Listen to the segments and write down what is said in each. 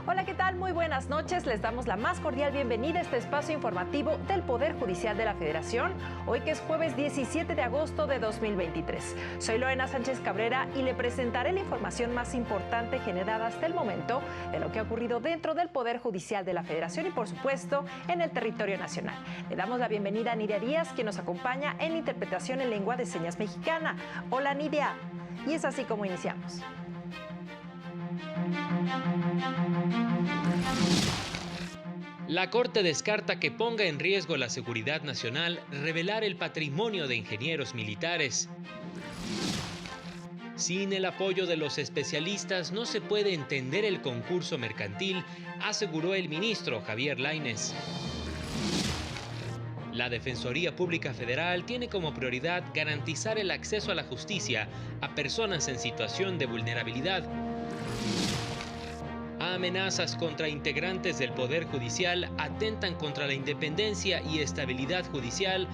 Hola, ¿qué tal? Muy buenas noches. Les damos la más cordial bienvenida a este espacio informativo del Poder Judicial de la Federación, hoy que es jueves 17 de agosto de 2023. Soy Lorena Sánchez Cabrera y le presentaré la información más importante generada hasta el momento de lo que ha ocurrido dentro del Poder Judicial de la Federación y, por supuesto, en el territorio nacional. Le damos la bienvenida a Nidia Díaz, quien nos acompaña en interpretación en lengua de señas mexicana. Hola, Nidia. Y es así como iniciamos. La Corte descarta que ponga en riesgo la seguridad nacional revelar el patrimonio de ingenieros militares. Sin el apoyo de los especialistas no se puede entender el concurso mercantil, aseguró el ministro Javier Lainez. La Defensoría Pública Federal tiene como prioridad garantizar el acceso a la justicia a personas en situación de vulnerabilidad. Amenazas contra integrantes del Poder Judicial atentan contra la independencia y estabilidad judicial.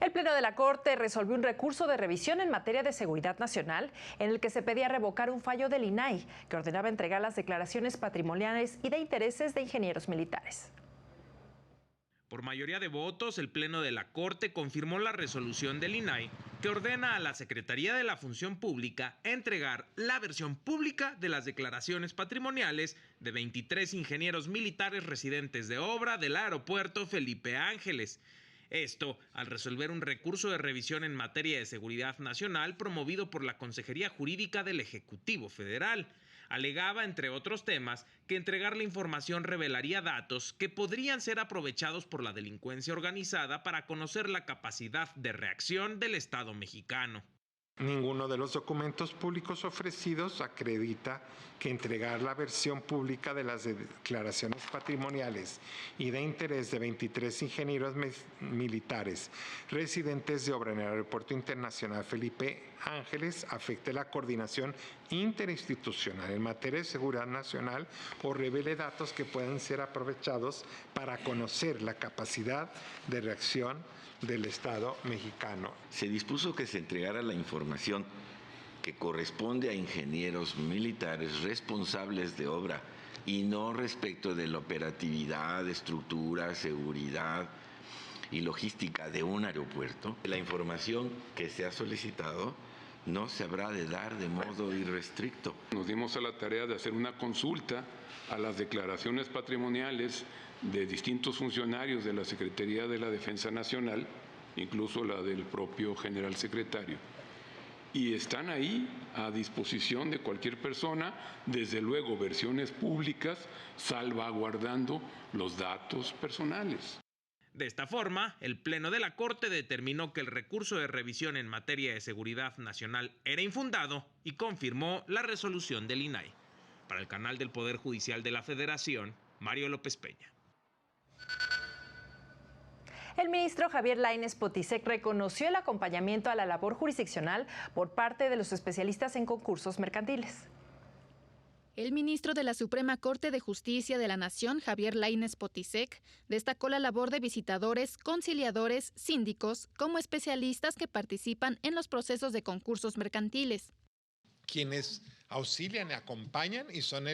El Pleno de la Corte resolvió un recurso de revisión en materia de seguridad nacional en el que se pedía revocar un fallo del INAI que ordenaba entregar las declaraciones patrimoniales y de intereses de ingenieros militares. Por mayoría de votos, el Pleno de la Corte confirmó la resolución del INAI que ordena a la Secretaría de la Función Pública entregar la versión pública de las declaraciones patrimoniales de 23 ingenieros militares residentes de obra del aeropuerto Felipe Ángeles. Esto al resolver un recurso de revisión en materia de seguridad nacional promovido por la Consejería Jurídica del Ejecutivo Federal. Alegaba, entre otros temas, que entregar la información revelaría datos que podrían ser aprovechados por la delincuencia organizada para conocer la capacidad de reacción del Estado mexicano. Ninguno de los documentos públicos ofrecidos acredita que entregar la versión pública de las declaraciones patrimoniales y de interés de 23 ingenieros militares residentes de obra en el Aeropuerto Internacional Felipe Ángeles afecte la coordinación interinstitucional en materia de seguridad nacional o revele datos que puedan ser aprovechados para conocer la capacidad de reacción del Estado mexicano. Se dispuso que se entregara la información que corresponde a ingenieros militares responsables de obra y no respecto de la operatividad, estructura, seguridad y logística de un aeropuerto. La información que se ha solicitado no se habrá de dar de modo irrestricto. Nos dimos a la tarea de hacer una consulta a las declaraciones patrimoniales de distintos funcionarios de la Secretaría de la Defensa Nacional, incluso la del propio general secretario. Y están ahí a disposición de cualquier persona, desde luego versiones públicas, salvaguardando los datos personales. De esta forma, el Pleno de la Corte determinó que el recurso de revisión en materia de seguridad nacional era infundado y confirmó la resolución del INAI. Para el canal del Poder Judicial de la Federación, Mario López Peña. El ministro Javier Lainez Potisek reconoció el acompañamiento a la labor jurisdiccional por parte de los especialistas en concursos mercantiles. El ministro de la Suprema Corte de Justicia de la Nación, Javier Lainez Potisek, destacó la labor de visitadores, conciliadores, síndicos, como especialistas que participan en los procesos de concursos mercantiles. Quienes auxilian y acompañan y son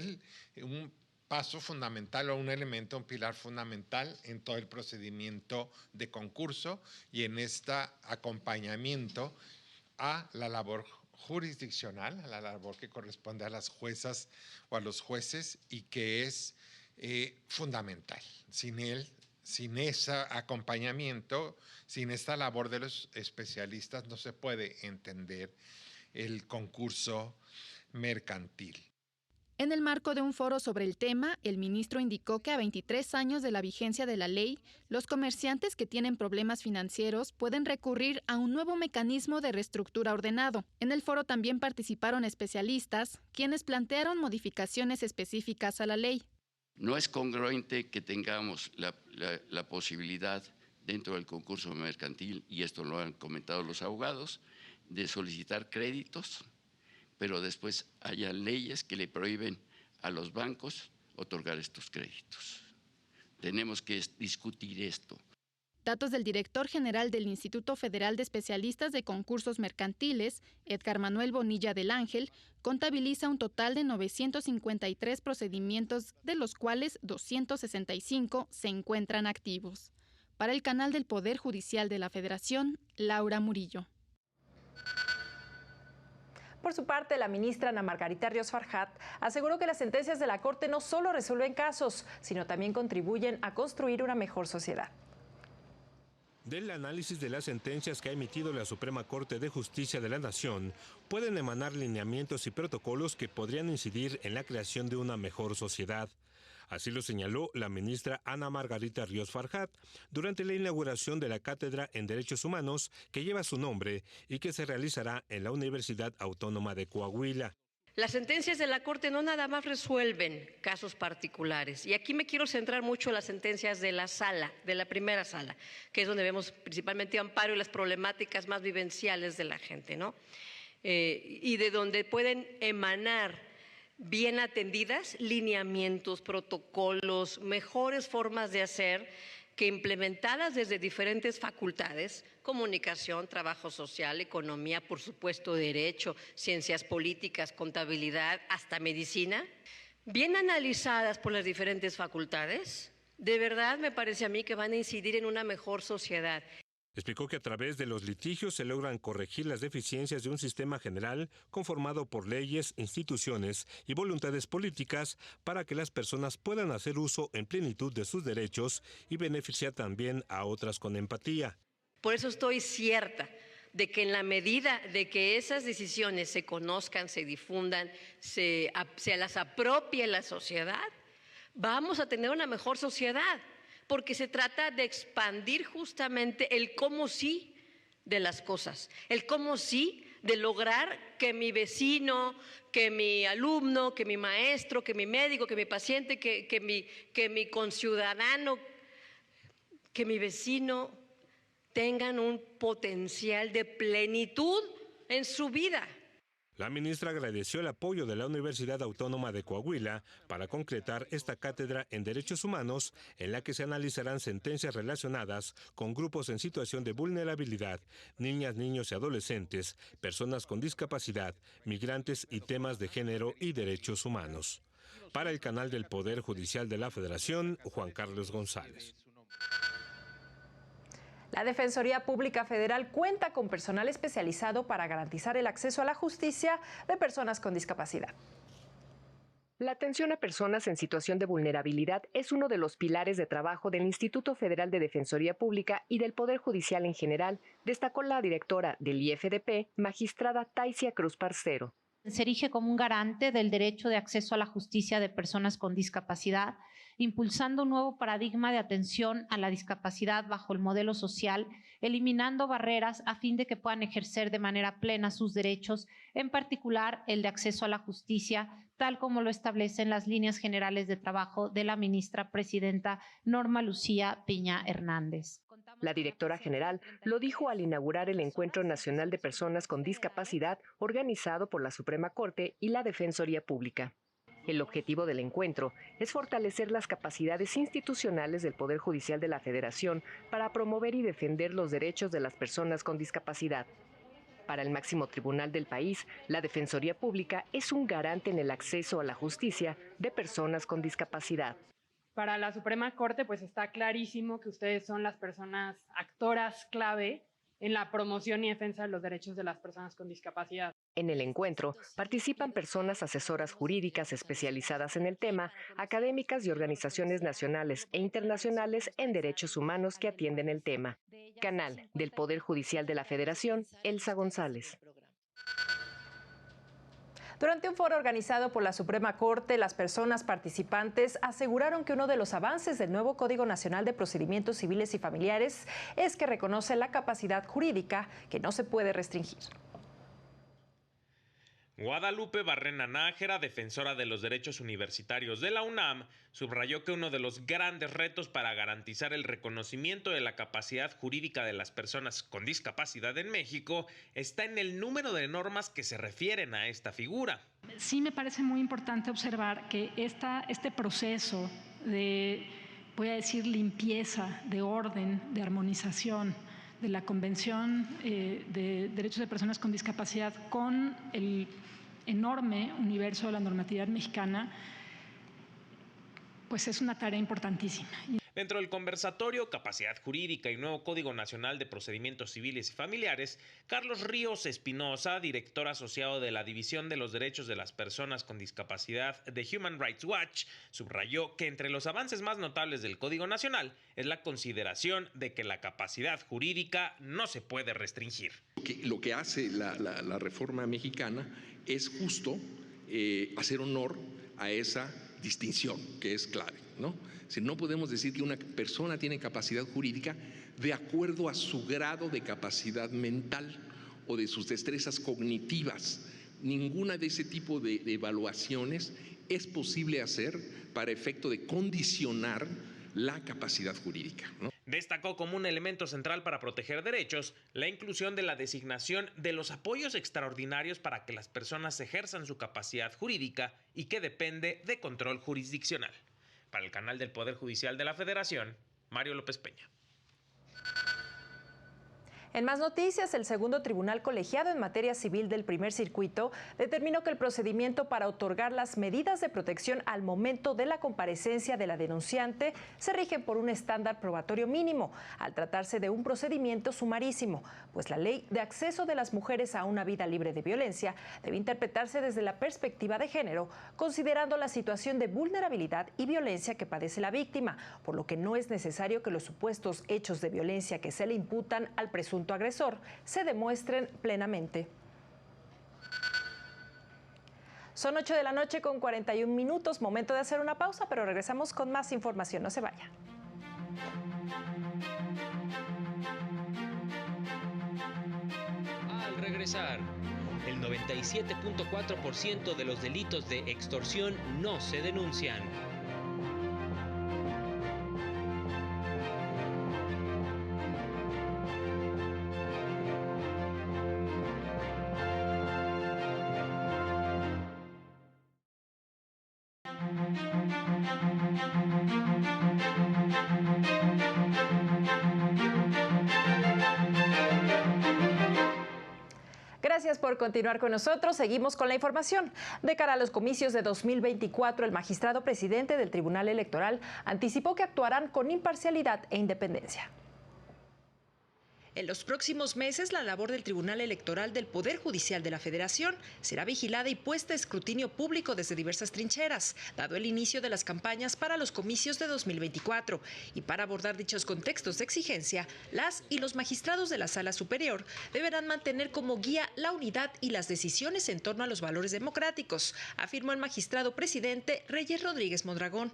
un paso fundamental o un elemento, un pilar fundamental en todo el procedimiento de concurso y en este acompañamiento a la labor jurisdiccional, a la labor que corresponde a las juezas o a los jueces y que es fundamental. Sin ese acompañamiento, sin esta labor de los especialistas, no se puede entender el concurso mercantil. En el marco de un foro sobre el tema, el ministro indicó que a 23 años de la vigencia de la ley, los comerciantes que tienen problemas financieros pueden recurrir a un nuevo mecanismo de reestructura ordenado. En el foro también participaron especialistas, quienes plantearon modificaciones específicas a la ley. No es congruente que tengamos la posibilidad dentro del concurso mercantil, y esto lo han comentado los abogados, de solicitar créditos, pero después haya leyes que le prohíben a los bancos otorgar estos créditos. Tenemos que discutir esto. Datos del director general del Instituto Federal de Especialistas de Concursos Mercantiles, Edgar Manuel Bonilla del Ángel, contabiliza un total de 953 procedimientos, de los cuales 265 se encuentran activos. Para el canal del Poder Judicial de la Federación, Laura Murillo. Por su parte, la ministra Ana Margarita Ríos Farjat aseguró que las sentencias de la Corte no solo resuelven casos, sino también contribuyen a construir una mejor sociedad. Del análisis de las sentencias que ha emitido la Suprema Corte de Justicia de la Nación, pueden emanar lineamientos y protocolos que podrían incidir en la creación de una mejor sociedad. Así lo señaló la ministra Ana Margarita Ríos Farjat durante la inauguración de la Cátedra en Derechos Humanos que lleva su nombre y que se realizará en la Universidad Autónoma de Coahuila. Las sentencias de la Corte no nada más resuelven casos particulares, y aquí me quiero centrar mucho en las sentencias de la sala, de la primera sala, que es donde vemos principalmente amparo y las problemáticas más vivenciales de la gente, ¿no? Y de donde pueden emanar bien atendidas lineamientos, protocolos, mejores formas de hacer que implementadas desde diferentes facultades, comunicación, trabajo social, economía, por supuesto, derecho, ciencias políticas, contabilidad, hasta medicina, bien analizadas por las diferentes facultades, de verdad me parece a mí que van a incidir en una mejor sociedad. Explicó que a través de los litigios se logran corregir las deficiencias de un sistema general conformado por leyes, instituciones y voluntades políticas para que las personas puedan hacer uso en plenitud de sus derechos y beneficiar también a otras con empatía. Por eso estoy cierta de que en la medida de que esas decisiones se conozcan, se difundan, se las apropie la sociedad, vamos a tener una mejor sociedad. Porque se trata de expandir justamente el cómo sí de las cosas, el cómo sí de lograr que mi vecino, que mi alumno, que mi maestro, que mi médico, que mi paciente, que mi conciudadano, que mi vecino tengan un potencial de plenitud en su vida. La ministra agradeció el apoyo de la Universidad Autónoma de Coahuila para concretar esta cátedra en Derechos Humanos en la que se analizarán sentencias relacionadas con grupos en situación de vulnerabilidad, niñas, niños y adolescentes, personas con discapacidad, migrantes y temas de género y derechos humanos. Para el canal del Poder Judicial de la Federación, Juan Carlos González. La Defensoría Pública Federal cuenta con personal especializado para garantizar el acceso a la justicia de personas con discapacidad. La atención a personas en situación de vulnerabilidad es uno de los pilares de trabajo del Instituto Federal de Defensoría Pública y del Poder Judicial en general, destacó la directora del IFDP, magistrada Taisia Cruz Parcero. Se erige como un garante del derecho de acceso a la justicia de personas con discapacidad, impulsando un nuevo paradigma de atención a la discapacidad bajo el modelo social, eliminando barreras a fin de que puedan ejercer de manera plena sus derechos, en particular el de acceso a la justicia, tal como lo establecen las líneas generales de trabajo de la ministra presidenta Norma Lucía Piña Hernández. La directora general lo dijo al inaugurar el Encuentro Nacional de Personas con Discapacidad organizado por la Suprema Corte y la Defensoría Pública. El objetivo del encuentro es fortalecer las capacidades institucionales del Poder Judicial de la Federación para promover y defender los derechos de las personas con discapacidad. Para el máximo tribunal del país, la Defensoría Pública es un garante en el acceso a la justicia de personas con discapacidad. Para la Suprema Corte, pues está clarísimo que ustedes son las personas actoras clave en la promoción y defensa de los derechos de las personas con discapacidad. En el encuentro participan personas asesoras jurídicas especializadas en el tema, académicas y organizaciones nacionales e internacionales en derechos humanos que atienden el tema. Canal del Poder Judicial de la Federación, Elsa González. Durante un foro organizado por la Suprema Corte, las personas participantes aseguraron que uno de los avances del nuevo Código Nacional de Procedimientos Civiles y Familiares es que reconoce la capacidad jurídica que no se puede restringir. Guadalupe Barrena Nájera, defensora de los derechos universitarios de la UNAM, subrayó que uno de los grandes retos para garantizar el reconocimiento de la capacidad jurídica de las personas con discapacidad en México está en el número de normas que se refieren a esta figura. Sí me parece muy importante observar que este proceso de voy a decir, limpieza, de orden, de armonización de la Convención de Derechos de Personas con Discapacidad con el enorme universo de la normatividad mexicana, pues es una tarea importantísima. Dentro del conversatorio Capacidad Jurídica y Nuevo Código Nacional de Procedimientos Civiles y Familiares, Carlos Ríos Espinosa, director asociado de la División de los Derechos de las Personas con Discapacidad de Human Rights Watch, subrayó que entre los avances más notables del Código Nacional es la consideración de que la capacidad jurídica no se puede restringir. Lo que hace la reforma mexicana es justo hacer honor a esa distinción que es clave, ¿no? Si no podemos decir que una persona tiene capacidad jurídica de acuerdo a su grado de capacidad mental o de sus destrezas cognitivas. Ninguna de ese tipo de evaluaciones es posible hacer para efecto de condicionar la capacidad jurídica, ¿no? Destacó como un elemento central para proteger derechos la inclusión de la designación de los apoyos extraordinarios para que las personas ejerzan su capacidad jurídica y que depende de control jurisdiccional. Para el canal del Poder Judicial de la Federación, Mario López Peña. En más noticias, el segundo tribunal colegiado en materia civil del primer circuito determinó que el procedimiento para otorgar las medidas de protección al momento de la comparecencia de la denunciante se rige por un estándar probatorio mínimo, al tratarse de un procedimiento sumarísimo, pues la ley de acceso de las mujeres a una vida libre de violencia debe interpretarse desde la perspectiva de género, considerando la situación de vulnerabilidad y violencia que padece la víctima, por lo que no es necesario que los supuestos hechos de violencia que se le imputan al presunto agresor se demuestren plenamente. Son 8 de la noche con 41 minutos, momento de hacer una pausa, pero regresamos con más información, no se vaya. Al regresar, el 97.4% de los delitos de extorsión no se denuncian. Gracias por continuar con nosotros. Seguimos con la información. De cara a los comicios de 2024, el magistrado presidente del Tribunal Electoral anticipó que actuarán con imparcialidad e independencia. En los próximos meses, la labor del Tribunal Electoral del Poder Judicial de la Federación será vigilada y puesta a escrutinio público desde diversas trincheras, dado el inicio de las campañas para los comicios de 2024. Y para abordar dichos contextos de exigencia, las y los magistrados de la Sala Superior deberán mantener como guía la unidad y las decisiones en torno a los valores democráticos, afirmó el magistrado presidente Reyes Rodríguez Mondragón.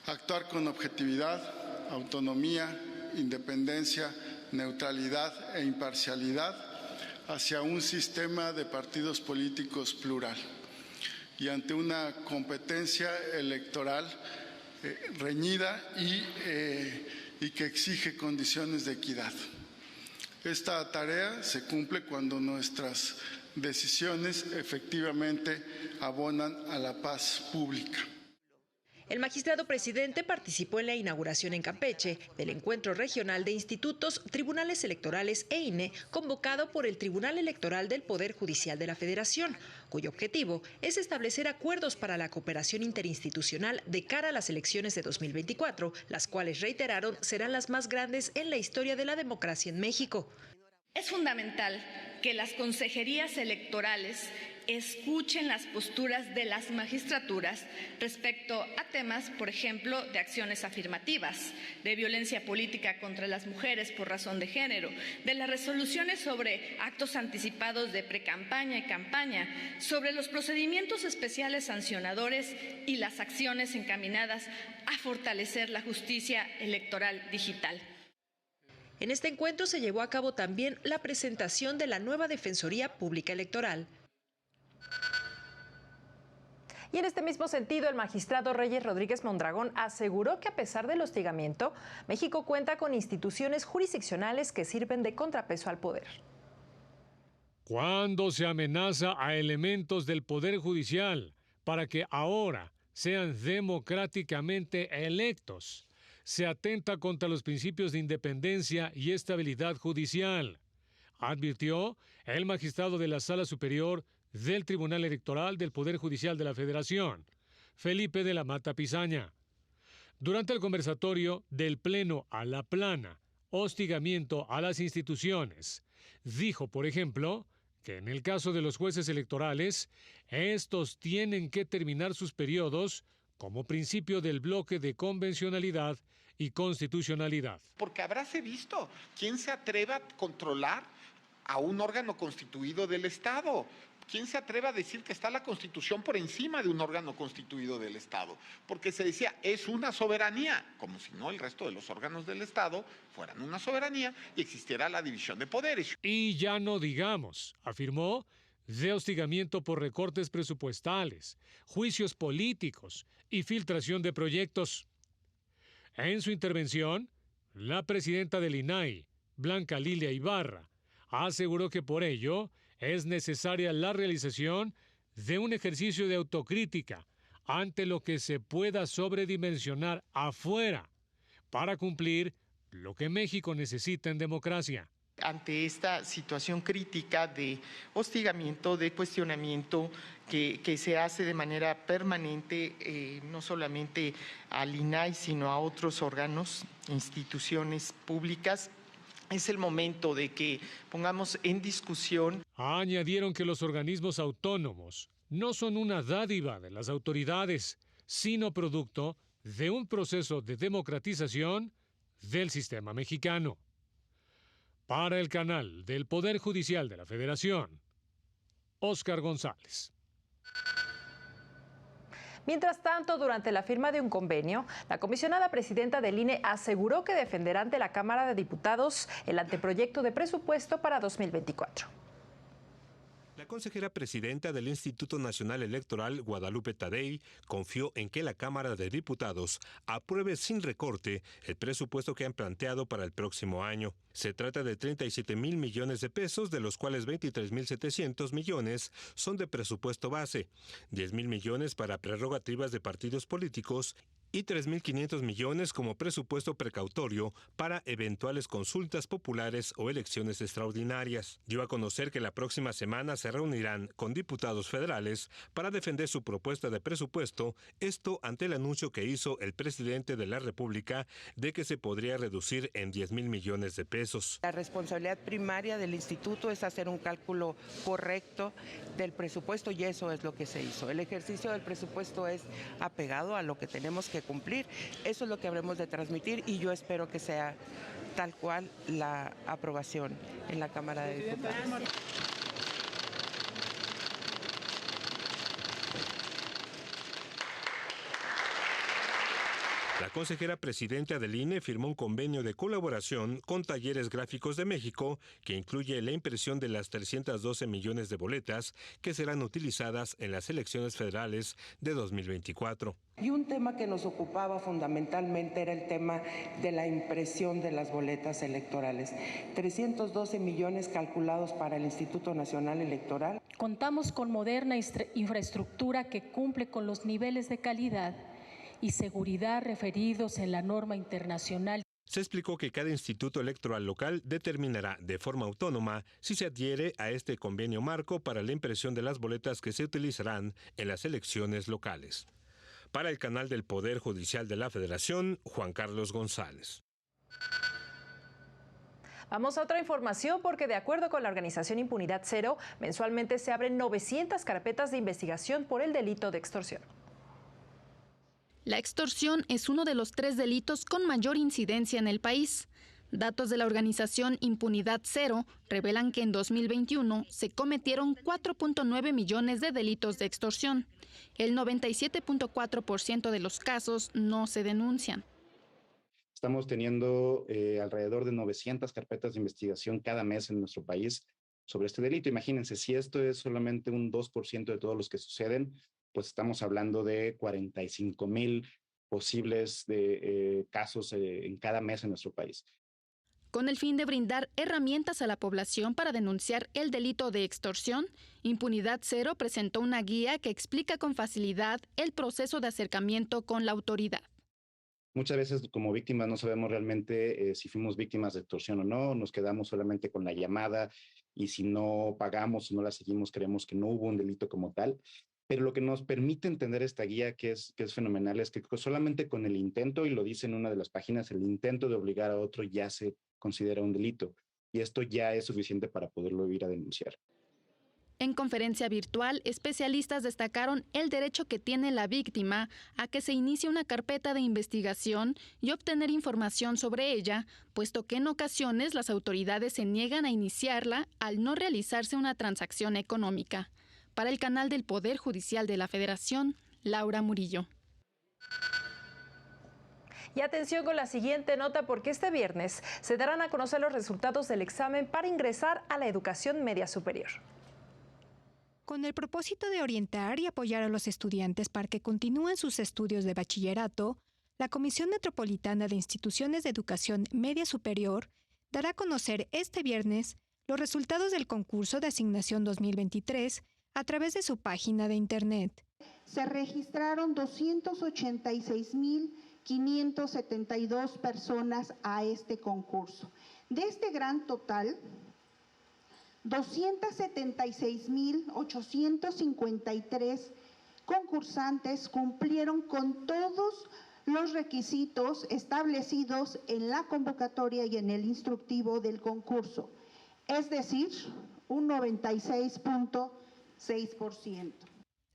Actuar con objetividad, autonomía, independencia, neutralidad e imparcialidad hacia un sistema de partidos políticos plural y ante una competencia electoral reñida y que exige condiciones de equidad. Esta tarea se cumple cuando nuestras decisiones efectivamente abonan a la paz pública. El magistrado presidente participó en la inauguración en Campeche del Encuentro Regional de Institutos, Tribunales Electorales e INE, convocado por el Tribunal Electoral del Poder Judicial de la Federación, cuyo objetivo es establecer acuerdos para la cooperación interinstitucional de cara a las elecciones de 2024, las cuales, reiteraron, serán las más grandes en la historia de la democracia en México. Es fundamental que las consejerías electorales escuchen las posturas de las magistraturas respecto a temas, por ejemplo, de acciones afirmativas, de violencia política contra las mujeres por razón de género, de las resoluciones sobre actos anticipados de precampaña y campaña, sobre los procedimientos especiales sancionadores y las acciones encaminadas a fortalecer la justicia electoral digital. En este encuentro se llevó a cabo también la presentación de la nueva Defensoría Pública Electoral. Y en este mismo sentido, el magistrado Reyes Rodríguez Mondragón aseguró que a pesar del hostigamiento, México cuenta con instituciones jurisdiccionales que sirven de contrapeso al poder. Cuando se amenaza a elementos del Poder Judicial para que ahora sean democráticamente electos, se atenta contra los principios de independencia y estabilidad judicial, advirtió el magistrado de la Sala Superior del Tribunal Electoral del Poder Judicial de la Federación, Felipe de la Mata Pizaña. Durante el conversatorio del Pleno a la Plana, hostigamiento a las instituciones, dijo, por ejemplo, que en el caso de los jueces electorales, estos tienen que terminar sus periodos como principio del bloque de convencionalidad y constitucionalidad. Porque habráse visto quién se atreva a controlar a un órgano constituido del Estado. ¿Quién se atreve a decir que está la Constitución por encima de un órgano constituido del Estado? Porque se decía, es una soberanía, como si no el resto de los órganos del Estado fueran una soberanía y existiera la división de poderes. Y ya no digamos, afirmó, de hostigamiento por recortes presupuestales, juicios políticos y filtración de proyectos. En su intervención, la presidenta del INAI, Blanca Lilia Ibarra, aseguró que por ello es necesaria la realización de un ejercicio de autocrítica ante lo que se pueda sobredimensionar afuera para cumplir lo que México necesita en democracia. Ante esta situación crítica de hostigamiento, de cuestionamiento que se hace de manera permanente, no solamente al INAI, sino a otros órganos, instituciones públicas, es el momento de que pongamos en discusión. Añadieron que los organismos autónomos no son una dádiva de las autoridades, sino producto de un proceso de democratización del sistema mexicano. Para el canal del Poder Judicial de la Federación, Óscar González. Mientras tanto, durante la firma de un convenio, la comisionada presidenta del INE aseguró que defenderá ante la Cámara de Diputados el anteproyecto de presupuesto para 2024. La consejera presidenta del Instituto Nacional Electoral, Guadalupe Tadei, confió en que la Cámara de Diputados apruebe sin recorte el presupuesto que han planteado para el próximo año. Se trata de 37,000 millones de pesos, de los cuales 23,700 millones son de presupuesto base, 10,000 millones para prerrogativas de partidos políticos y 3,500 millones como presupuesto precautorio para eventuales consultas populares o elecciones extraordinarias. Dio a conocer que la próxima semana se reunirán con diputados federales para defender su propuesta de presupuesto, esto ante el anuncio que hizo el presidente de la República de que se podría reducir en 10,000 millones de pesos. La responsabilidad primaria del instituto es hacer un cálculo correcto del presupuesto y eso es lo que se hizo. El ejercicio del presupuesto es apegado a lo que tenemos que cumplir. Eso es lo que habremos de transmitir y yo espero que sea tal cual la aprobación en la Cámara de Diputados. La consejera presidenta del INE firmó un convenio de colaboración con Talleres Gráficos de México que incluye la impresión de las 312 millones de boletas que serán utilizadas en las elecciones federales de 2024. Y un tema que nos ocupaba fundamentalmente era el tema de la impresión de las boletas electorales. 312 millones calculados para el Instituto Nacional Electoral. Contamos con moderna infraestructura que cumple con los niveles de calidad y seguridad referidos en la norma internacional. Se explicó que cada instituto electoral local determinará de forma autónoma si se adhiere a este convenio marco para la impresión de las boletas que se utilizarán en las elecciones locales. Para el canal del Poder Judicial de la Federación, Juan Carlos González. Vamos a otra información porque de acuerdo con la organización Impunidad Cero, mensualmente se abren 900 carpetas de investigación por el delito de extorsión. La extorsión es uno de los 3 delitos con mayor incidencia en el país. Datos de la organización Impunidad Cero revelan que en 2021 se cometieron 4.9 millones de delitos de extorsión. El 97.4% de los casos no se denuncian. Estamos teniendo alrededor de 900 carpetas de investigación cada mes en nuestro país sobre este delito. Imagínense, si esto es solamente un 2% de todos los que suceden, pues estamos hablando de 45,000 posibles casos en cada mes en nuestro país. Con el fin de brindar herramientas a la población para denunciar el delito de extorsión, Impunidad Cero presentó una guía que explica con facilidad el proceso de acercamiento con la autoridad. Muchas veces como víctimas no sabemos realmente si fuimos víctimas de extorsión o no, nos quedamos solamente con la llamada y si no pagamos, si no la seguimos, creemos que no hubo un delito como tal. Pero lo que nos permite entender esta guía, que es fenomenal, es que solamente con el intento, y lo dice en una de las páginas, el intento de obligar a otro ya se considera un delito. Y esto ya es suficiente para poderlo ir a denunciar. En conferencia virtual, especialistas destacaron el derecho que tiene la víctima a que se inicie una carpeta de investigación y obtener información sobre ella, puesto que en ocasiones las autoridades se niegan a iniciarla al no realizarse una transacción económica. Para el canal del Poder Judicial de la Federación, Laura Murillo. Y atención con la siguiente nota, porque este viernes se darán a conocer los resultados del examen para ingresar a la educación media superior. Con el propósito de orientar y apoyar a los estudiantes para que continúen sus estudios de bachillerato, la Comisión Metropolitana de Instituciones de Educación Media Superior dará a conocer este viernes los resultados del concurso de asignación 2023 a través de su página de Internet. Se registraron 286,572 personas a este concurso. De este gran total, 276,853 concursantes cumplieron con todos los requisitos establecidos en la convocatoria y en el instructivo del concurso, es decir, un 96,6%.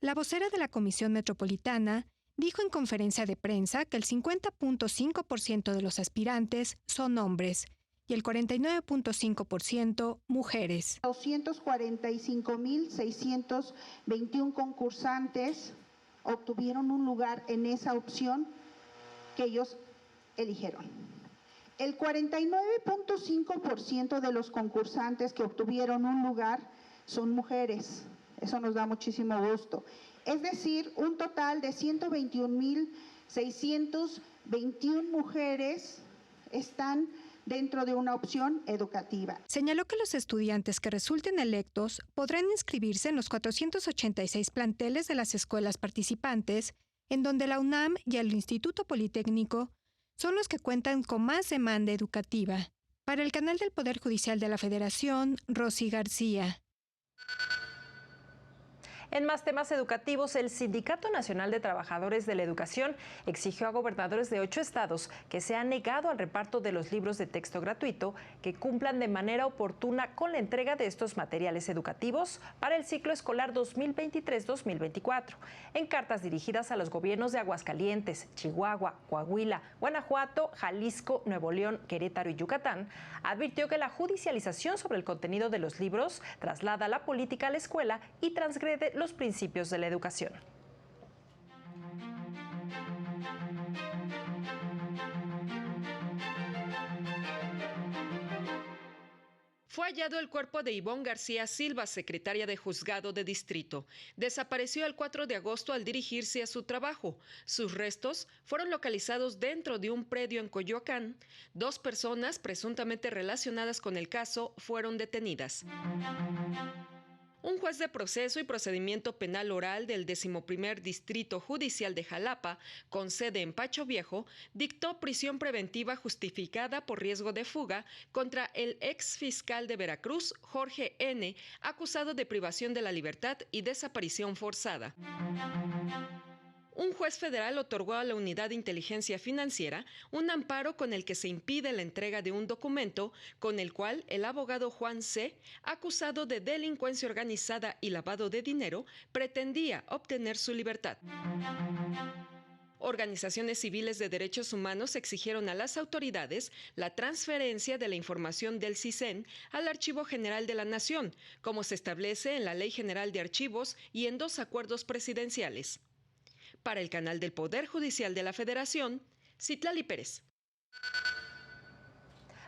La vocera de la Comisión Metropolitana dijo en conferencia de prensa que el 50,5% de los aspirantes son hombres y el 49,5% mujeres. 245,621 concursantes obtuvieron un lugar en esa opción que ellos eligieron. El 49,5% de los concursantes que obtuvieron un lugar son mujeres. Eso nos da muchísimo gusto. Es decir, un total de 121,621 mujeres están dentro de una opción educativa. Señaló que los estudiantes que resulten electos podrán inscribirse en los 486 planteles de las escuelas participantes, en donde la UNAM y el Instituto Politécnico son los que cuentan con más demanda educativa. Para el canal del Poder Judicial de la Federación, Rosy García. En más temas educativos, el Sindicato Nacional de Trabajadores de la Educación exigió a gobernadores de 8 estados que se han negado al reparto de los libros de texto gratuito que cumplan de manera oportuna con la entrega de estos materiales educativos para el ciclo escolar 2023-2024. En cartas dirigidas a los gobiernos de Aguascalientes, Chihuahua, Coahuila, Guanajuato, Jalisco, Nuevo León, Querétaro y Yucatán, advirtió que la judicialización sobre el contenido de los libros traslada la política a la escuela y transgrede los principios de la educación. Fue hallado el cuerpo de Ivonne García Silva, secretaria de Juzgado de Distrito. Desapareció el 4 de agosto al dirigirse a su trabajo. Sus restos fueron localizados dentro de un predio en Coyoacán. 2 personas presuntamente relacionadas con el caso fueron detenidas. Un juez de proceso y procedimiento penal oral del 11º Distrito Judicial de Jalapa, con sede en Pacho Viejo, dictó prisión preventiva justificada por riesgo de fuga contra el ex fiscal de Veracruz, Jorge N., acusado de privación de la libertad y desaparición forzada. Un juez federal otorgó a la Unidad de Inteligencia Financiera un amparo con el que se impide la entrega de un documento con el cual el abogado Juan C., acusado de delincuencia organizada y lavado de dinero, pretendía obtener su libertad. Organizaciones civiles de derechos humanos exigieron a las autoridades la transferencia de la información del CISEN al Archivo General de la Nación, como se establece en la Ley General de Archivos y en 2 acuerdos presidenciales. Para el canal del Poder Judicial de la Federación, Citlali Pérez.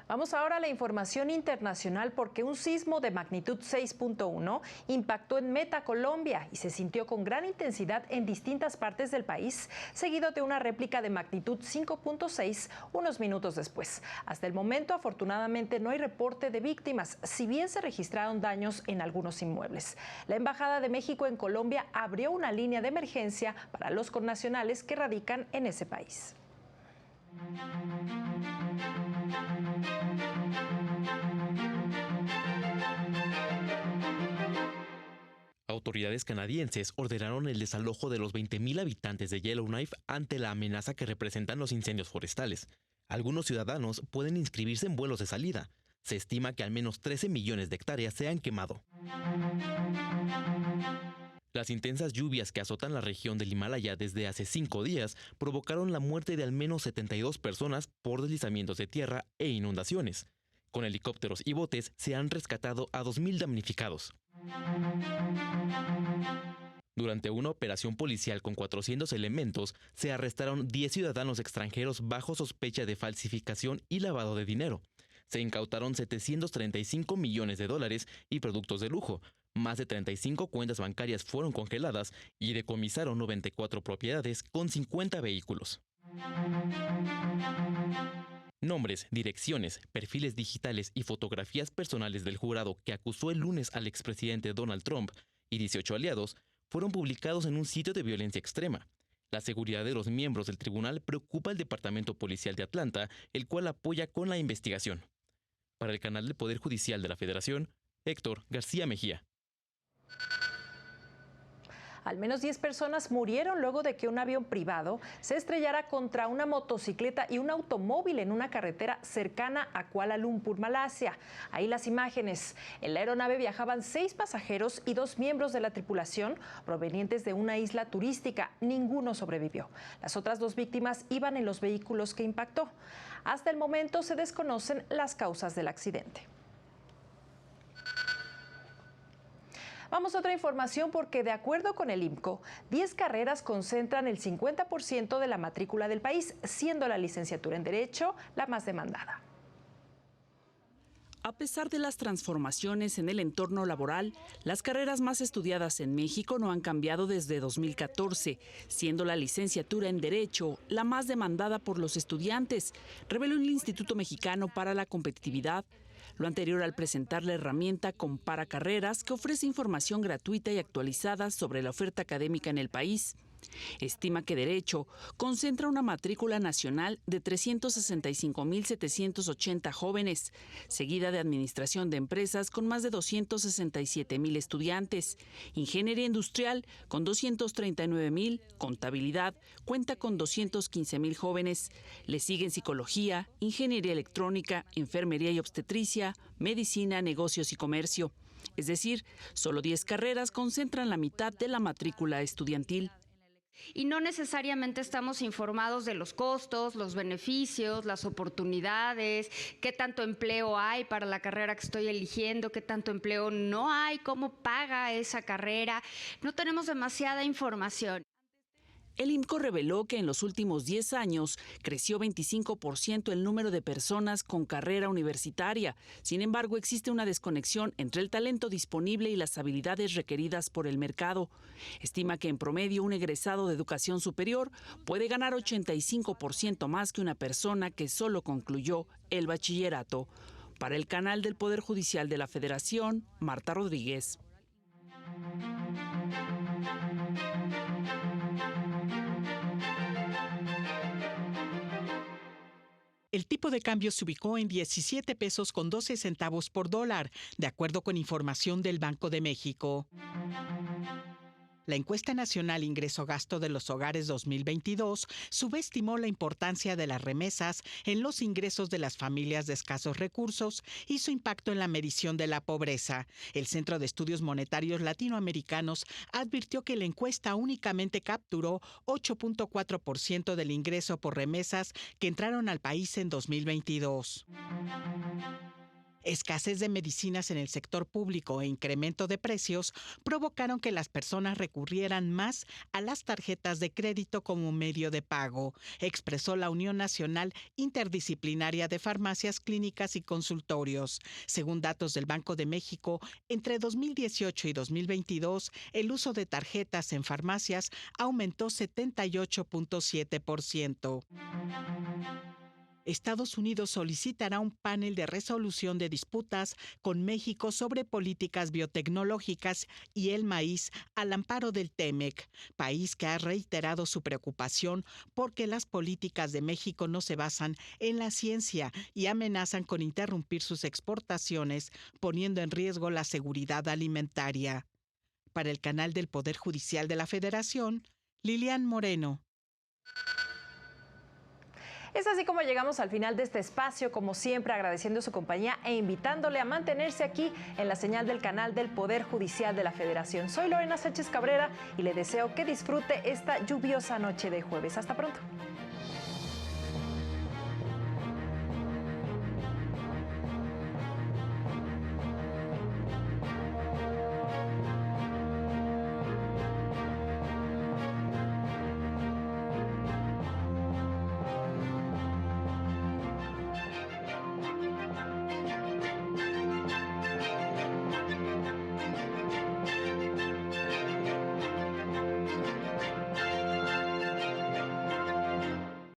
Vamos ahora a la información internacional porque un sismo de magnitud 6.1 impactó en Meta, Colombia, y se sintió con gran intensidad en distintas partes del país, seguido de una réplica de magnitud 5.6 unos minutos después. Hasta el momento, afortunadamente, no hay reporte de víctimas, si bien se registraron daños en algunos inmuebles. La Embajada de México en Colombia abrió una línea de emergencia para los connacionales que radican en ese país. Autoridades canadienses ordenaron el desalojo de los 20,000 habitantes de Yellowknife ante la amenaza que representan los incendios forestales. Algunos ciudadanos pueden inscribirse en vuelos de salida. Se estima que al menos 13 millones de hectáreas se han quemado. Las intensas lluvias que azotan la región del Himalaya desde hace 5 días provocaron la muerte de al menos 72 personas por deslizamientos de tierra e inundaciones. Con helicópteros y botes se han rescatado a 2,000 damnificados. Durante una operación policial con 400 elementos, se arrestaron 10 ciudadanos extranjeros bajo sospecha de falsificación y lavado de dinero. Se incautaron $735 millones y productos de lujo. Más de 35 cuentas bancarias fueron congeladas y decomisaron 94 propiedades con 50 vehículos. Nombres, direcciones, perfiles digitales y fotografías personales del jurado que acusó el lunes al expresidente Donald Trump y 18 aliados fueron publicados en un sitio de violencia extrema. La seguridad de los miembros del tribunal preocupa al Departamento Policial de Atlanta, el cual apoya con la investigación. Para el canal del Poder Judicial de la Federación, Héctor García Mejía. Al menos 10 personas murieron luego de que un avión privado se estrellara contra una motocicleta y un automóvil en una carretera cercana a Kuala Lumpur, Malasia. Ahí las imágenes. En la aeronave viajaban 6 pasajeros y 2 miembros de la tripulación provenientes de una isla turística. Ninguno sobrevivió. Las otras 2 víctimas iban en los vehículos que impactó. Hasta el momento se desconocen las causas del accidente. Vamos a otra información porque de acuerdo con el IMCO, 10 carreras concentran el 50% de la matrícula del país, siendo la licenciatura en Derecho la más demandada. A pesar de las transformaciones en el entorno laboral, las carreras más estudiadas en México no han cambiado desde 2014, siendo la licenciatura en Derecho la más demandada por los estudiantes, reveló el Instituto Mexicano para la Competitividad. Lo anterior al presentar la herramienta Compara Carreras, que ofrece información gratuita y actualizada sobre la oferta académica en el país. Estima que Derecho concentra una matrícula nacional de 365,780 jóvenes, seguida de Administración de Empresas con más de 267,000 estudiantes, Ingeniería Industrial con 239,000, Contabilidad cuenta con 215,000 jóvenes, le siguen Psicología, Ingeniería Electrónica, Enfermería y Obstetricia, Medicina, Negocios y Comercio. Es decir, solo 10 carreras concentran la mitad de la matrícula estudiantil. Y no necesariamente estamos informados de los costos, los beneficios, las oportunidades, qué tanto empleo hay para la carrera que estoy eligiendo, qué tanto empleo no hay, cómo paga esa carrera. No tenemos demasiada información. El IMCO reveló que en los últimos 10 años creció 25% el número de personas con carrera universitaria. Sin embargo, existe una desconexión entre el talento disponible y las habilidades requeridas por el mercado. Estima que en promedio un egresado de educación superior puede ganar 85% más que una persona que solo concluyó el bachillerato. Para el canal del Poder Judicial de la Federación, Marta Rodríguez. El tipo de cambio se ubicó en 17 pesos con 12 centavos por dólar, de acuerdo con información del Banco de México. La encuesta nacional Ingreso-Gasto de los Hogares 2022 subestimó la importancia de las remesas en los ingresos de las familias de escasos recursos y su impacto en la medición de la pobreza. El Centro de Estudios Monetarios Latinoamericanos advirtió que la encuesta únicamente capturó 8.4% del ingreso por remesas que entraron al país en 2022. Escasez de medicinas en el sector público e incremento de precios provocaron que las personas recurrieran más a las tarjetas de crédito como medio de pago, expresó la Unión Nacional Interdisciplinaria de Farmacias, Clínicas y Consultorios. Según datos del Banco de México, entre 2018 y 2022, el uso de tarjetas en farmacias aumentó 78.7%. Estados Unidos solicitará un panel de resolución de disputas con México sobre políticas biotecnológicas y el maíz al amparo del TEMEC, país que ha reiterado su preocupación porque las políticas de México no se basan en la ciencia y amenazan con interrumpir sus exportaciones, poniendo en riesgo la seguridad alimentaria. Para el canal del Poder Judicial de la Federación, Lilian Moreno. Es así como llegamos al final de este espacio, como siempre agradeciendo su compañía e invitándole a mantenerse aquí en la señal del canal del Poder Judicial de la Federación. Soy Lorena Sánchez Cabrera y le deseo que disfrute esta lluviosa noche de jueves. Hasta pronto.